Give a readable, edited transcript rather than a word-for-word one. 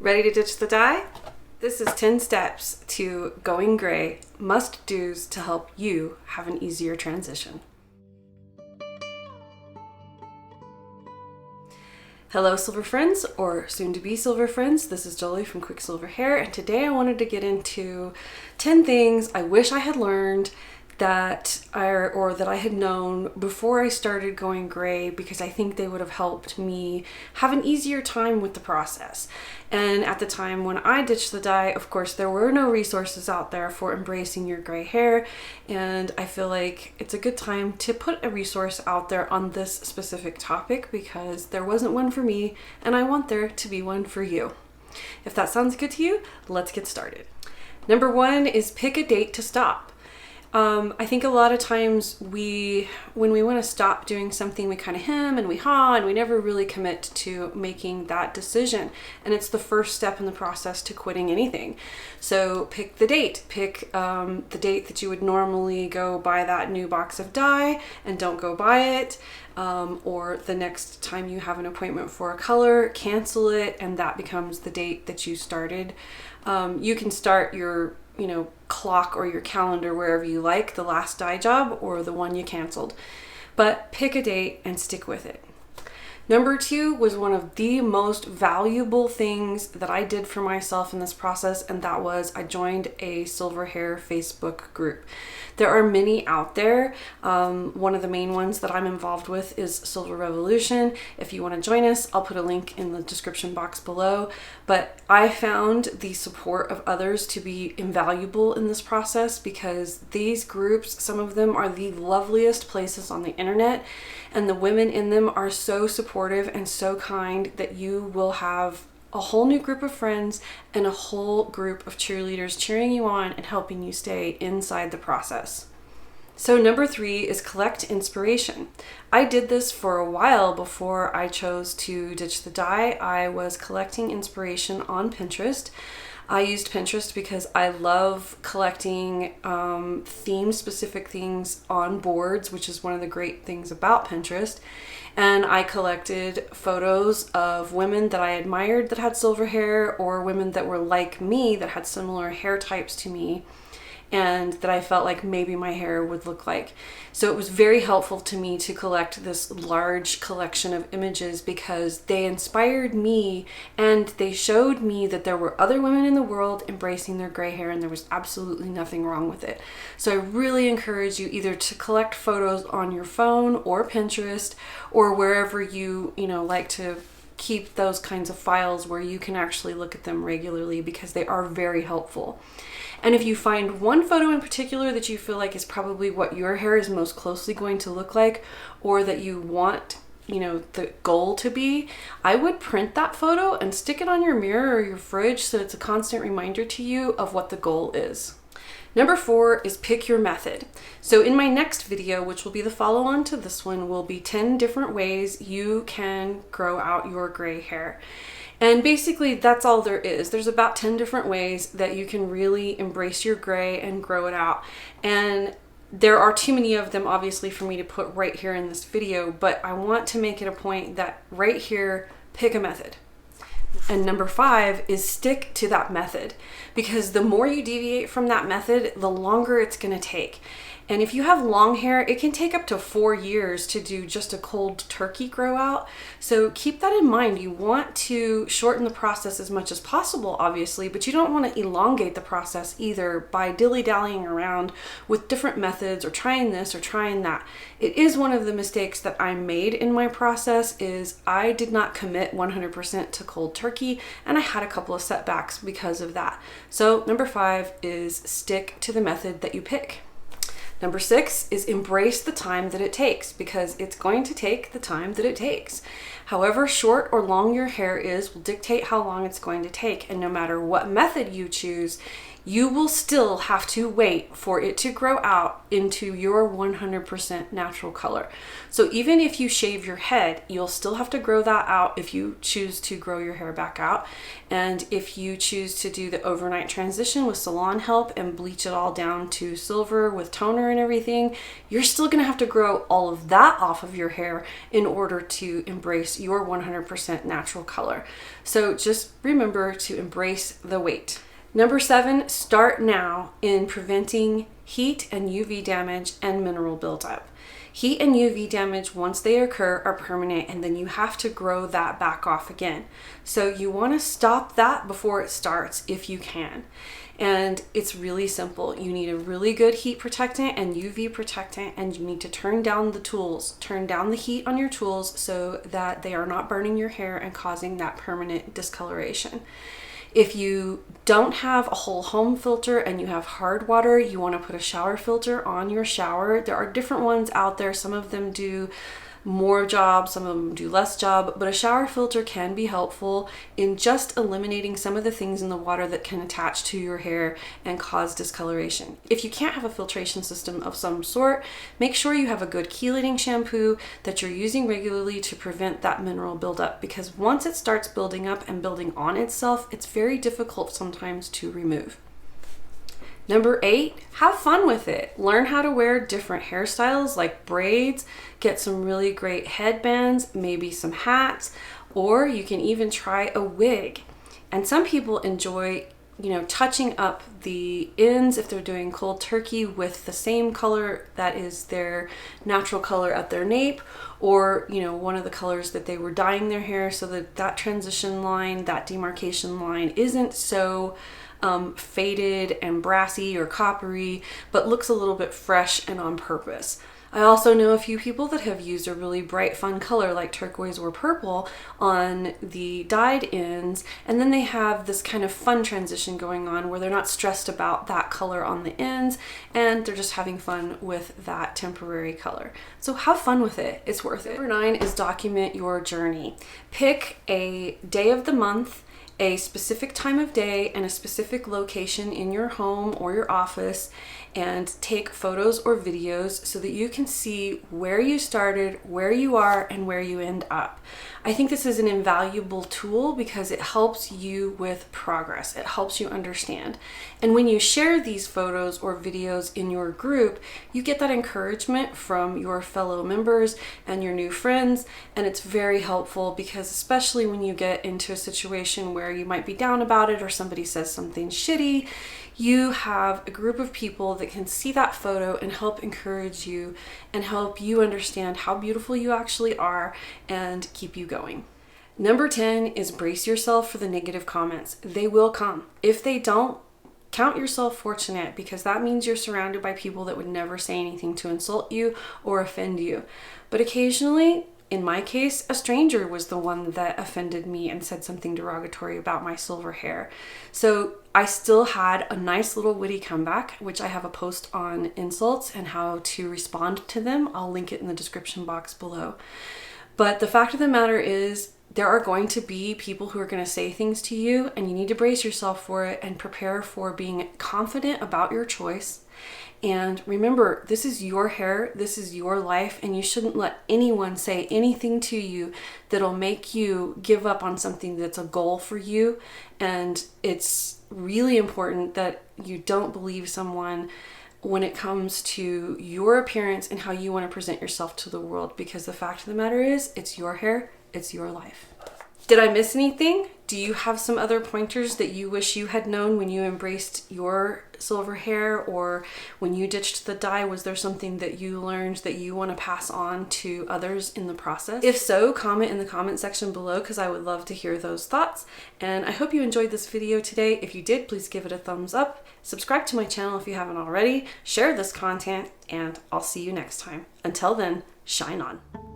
Ready to ditch the dye? This is 10 steps to going gray, must-dos to help you have an easier transition. Hello silver friends, or soon to be silver friends. This is Jolie from 𝐿 and today I wanted to get into 10 things I wish I had learned that I had known before I started going gray, because I think they would have helped me have an easier time with the process. And at the time when I ditched the dye, of course, there were no resources out there for embracing your gray hair, and I feel like it's a good time to put a resource out there on this specific topic because there wasn't one for me and I want there to be one for you. If that sounds good to you, let's get started. Number 1 is pick a date to stop. I think a lot of times when we want to stop doing something, we kind of hem and we haw and we never really commit to making that decision. And it's the first step in the process to quitting anything. So pick the date. Pick the date that you would normally go buy that new box of dye and don't go buy it. Or the next time you have an appointment for a color, cancel it, and that becomes the date that you started. You can start your clock or your calendar wherever you like, the last dye job or the one you canceled, but pick a date and stick with it. Number 2 was one of the most valuable things that I did for myself in this process, and that was I joined a silver hair Facebook group. There are many out there. One of the main ones that I'm involved with is Silver Revolution. If you want to join us, I'll put a link in the description box below. But I found the support of others to be invaluable in this process because these groups, some of them are the loveliest places on the internet, and the women in them are so supportive and so kind that you will have a whole new group of friends and a whole group of cheerleaders cheering you on and helping you stay inside the process. So number 3 is collect inspiration. I did this for a while before I chose to ditch the dye. I was collecting inspiration on Pinterest. I used Pinterest because I love collecting theme-specific things on boards, which is one of the great things about Pinterest. And I collected photos of women that I admired that had silver hair, or women that were like me that had similar hair types to me, and that I felt like maybe my hair would look like. So it was very helpful to me to collect this large collection of images because they inspired me and they showed me that there were other women in the world embracing their gray hair and there was absolutely nothing wrong with it. So I really encourage you either to collect photos on your phone or Pinterest or wherever you like to keep those kinds of files where you can actually look at them regularly, because they are very helpful. And if you find one photo in particular that you feel like is probably what your hair is most closely going to look like, or that you want, the goal to be, I would print that photo and stick it on your mirror or your fridge so it's a constant reminder to you of what the goal is. Number 4 is pick your method. So in my next video, which will be the follow-on to this one, will be 10 different ways you can grow out your gray hair. And basically that's all there is. There's about 10 different ways that you can really embrace your gray and grow it out. And there are too many of them, obviously, for me to put right here in this video, but I want to make it a point that right here, pick a method. And number 5 is stick to that method, because the more you deviate from that method, the longer it's going to take. And if you have long hair, it can take up to 4 years to do just a cold turkey grow out. So keep that in mind. You want to shorten the process as much as possible, obviously, but you don't want to elongate the process either by dilly-dallying around with different methods or trying this or trying that. It is one of the mistakes that I made in my process is I did not commit 100% to cold turkey, and I had a couple of setbacks because of that. So number 5 is stick to the method that you pick. Number 6 is embrace the time that it takes, because it's going to take the time that it takes. However short or long your hair is will dictate how long it's going to take, and no matter what method you choose, you will still have to wait for it to grow out into your 100% natural color. So even if you shave your head, you'll still have to grow that out if you choose to grow your hair back out. And if you choose to do the overnight transition with salon help and bleach it all down to silver with toner and everything, you're still gonna have to grow all of that off of your hair in order to embrace your 100% natural color. So just remember to embrace the wait. Number 7, start now in preventing heat and UV damage and mineral buildup. Heat and UV damage, once they occur, are permanent, and then you have to grow that back off again. So you want to stop that before it starts if you can. And it's really simple. You need a really good heat protectant and UV protectant, and you need to turn down the tools, turn down the heat on your tools so that they are not burning your hair and causing that permanent discoloration. If you don't have a whole home filter and you have hard water, you want to put a shower filter on your shower. There are different ones out there. Some of them do more job, some of them do less job, but a shower filter can be helpful in just eliminating some of the things in the water that can attach to your hair and cause discoloration. If you can't have a filtration system of some sort, make sure you have a good chelating shampoo that you're using regularly to prevent that mineral buildup, because once it starts building up and building on itself, it's very difficult sometimes to remove. Number 8, have fun with it. Learn how to wear different hairstyles like braids, get some really great headbands, maybe some hats, or you can even try a wig. And some people enjoy, touching up the ends if they're doing cold turkey with the same color that is their natural color at their nape, or one of the colors that they were dyeing their hair, so that that transition line, that demarcation line isn't so faded and brassy or coppery, but looks a little bit fresh and on purpose. I also know a few people that have used a really bright, fun color like turquoise or purple on the dyed ends, and then they have this kind of fun transition going on where they're not stressed about that color on the ends, and they're just having fun with that temporary color. So have fun with it. It's worth it. Number 9 is document your journey. Pick a day of the month, a specific time of day, and a specific location in your home or your office, and take photos or videos so that you can see where you started, where you are, and where you end up. I think this is an invaluable tool because it helps you with progress. It helps you understand. And when you share these photos or videos in your group, you get that encouragement from your fellow members and your new friends, and it's very helpful because especially when you get into a situation where you might be down about it or somebody says something shitty, you have a group of people that can see that photo and help encourage you and help you understand how beautiful you actually are and keep you going. Number 10 is brace yourself for the negative comments. They will come. If they don't, count yourself fortunate, because that means you're surrounded by people that would never say anything to insult you or offend you. But occasionally, in my case, a stranger was the one that offended me and said something derogatory about my silver hair. So I still had a nice little witty comeback, which I have a post on insults and how to respond to them. I'll link it in the description box below. But the fact of the matter is, there are going to be people who are going to say things to you, and you need to brace yourself for it and prepare for being confident about your choice. And remember, this is your hair, this is your life, and you shouldn't let anyone say anything to you that'll make you give up on something that's a goal for you. And it's really important that you don't believe someone when it comes to your appearance and how you want to present yourself to the world, because the fact of the matter is, it's your hair, it's your life. Did I miss anything? Do you have some other pointers that you wish you had known when you embraced your silver hair, or when you ditched the dye? Was there something that you learned that you want to pass on to others in the process? If so, comment in the comment section below, because I would love to hear those thoughts. And I hope you enjoyed this video today. If you did, please give it a thumbs up. Subscribe to my channel if you haven't already. Share this content, and I'll see you next time. Until then, shine on.